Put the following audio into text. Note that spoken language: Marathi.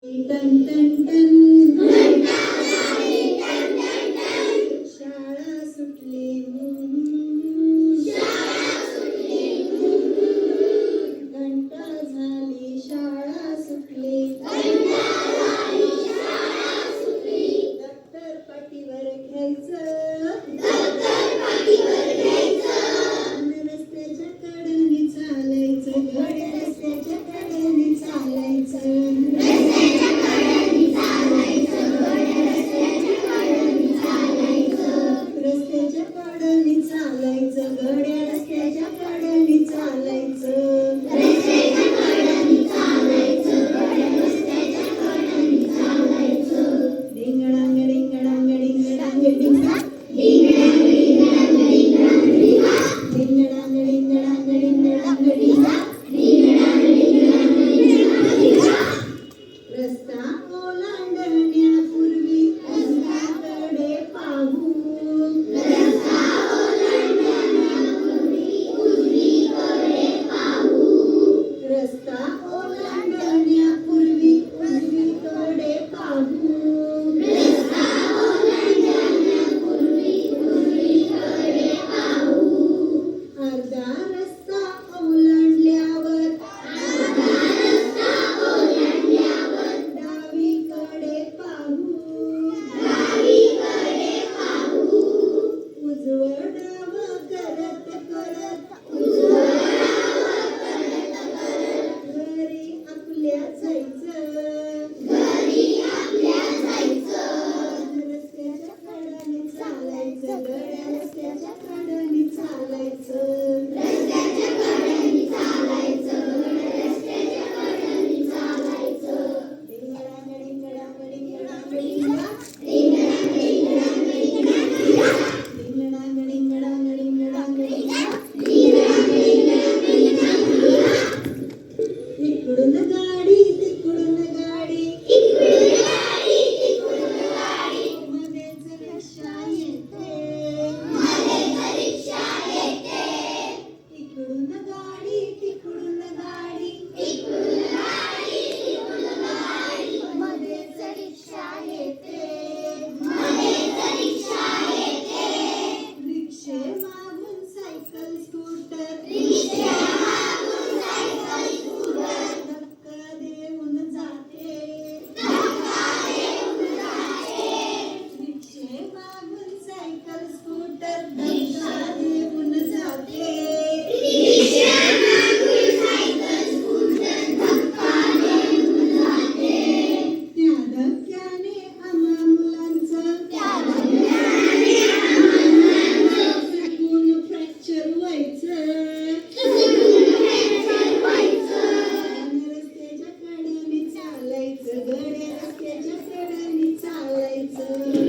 टन टन टन घंटा झाली, टन टन टन शाळा सुटली, शाळा सुटली, घंटा झाली, शाळा सुटली, घंटा झाली, शाळा सुटली. दप्तर पाटीवर घ्यायचं, दप्तर पाटीवर घ्यायचं, रस्त्याच्या कडेने चालायचं, घड्या रस्त्याच्या कडेने चालायचं. रस्त्याच्या कडेने चालायचं, घड्या रस्त्याच्या कडेने चालायचं. रस्त्याच्या कडेने चालायचं, घड्या रस्त्याच्या कडेने चालायचं. डिंगडांग डिंगडांग डिंगडांग डिंगा, डिंगडांग डिंगडांग डिंगडांग डिंगा, डिंगडांग डिंगडांग डिंगडांग डिंगा, डिंगडांग डिंगडांग डिंगडांग डिंगा. रस्ता ओलांडण्यापूर्वी रस्त्याकडे पाहू, रस्ता ओलांडण्यापूर्वी उजवीकडे पाहू, रस्ता ओलांडण्यापूर्वी उजवीकडे पाहू, रस्ता ओलांडण्यापूर्वी उजवीकडे पाहू. अर्धा रस्ता ओलांडल्यावर, अर्धा रस्ता ओलांडल्यावर डावीकडे पाहू, डावीकडे पाहू. उजवं डावं करत करत, उजवं डावं करत करत घरी आपल्या जायचं, घरी आपल्या जायचं. रस्त्याच्या कडेने चालायचं, घड्या रस्त्याच्या कडेने चालायचं. रस्त्याच्या कडेने चालायचं, घड्या रस्त्याच्या कडेने चालायचं. डिंगडांग डिंगडांग डिंगडांग डिंगा, डिंगडांग डिंगडांग डिंगडांग डिंगा, डिंगडांग डिंगडांग डिंगडांग डिंगा, डिंगडांग डिंगडांग डिंगडांग डिंगा. इकडून गाडी तिकडून गाडी, इकडून गाडी तिकडून गाडी, मध्येच रिक्षा येते, मध्येच रिक्षा येते. इकडून गाडी तिकडून गाडी, इकडून गाडी तिकडून गाडी, मध्येच रिक्षा येते, मध्येच रिक्षा येते. रिक्षे मागून सायकल स्कूटर, रिक्षे मागून सायकल स्कूटर धक्का देऊन जाते, धक्का देऊन जाते. रिक्षे मागून सायकल स्कूटर धक्का देऊन जाते, रिक्षे मागून सायकल स्कूटर धक्का देऊन जाते. त्या धक्क्याने आम्हा मुलांचं, त्या धक्क्याने आम्हा मुलांचं चुकून फ्रॅक्चर व्हायचं, चुकून फ्रॅक्चर व्हायचं. रस्त्याच्या कडेने चालायचं, घड्या रस्त्याच्या कडेने चालायचं.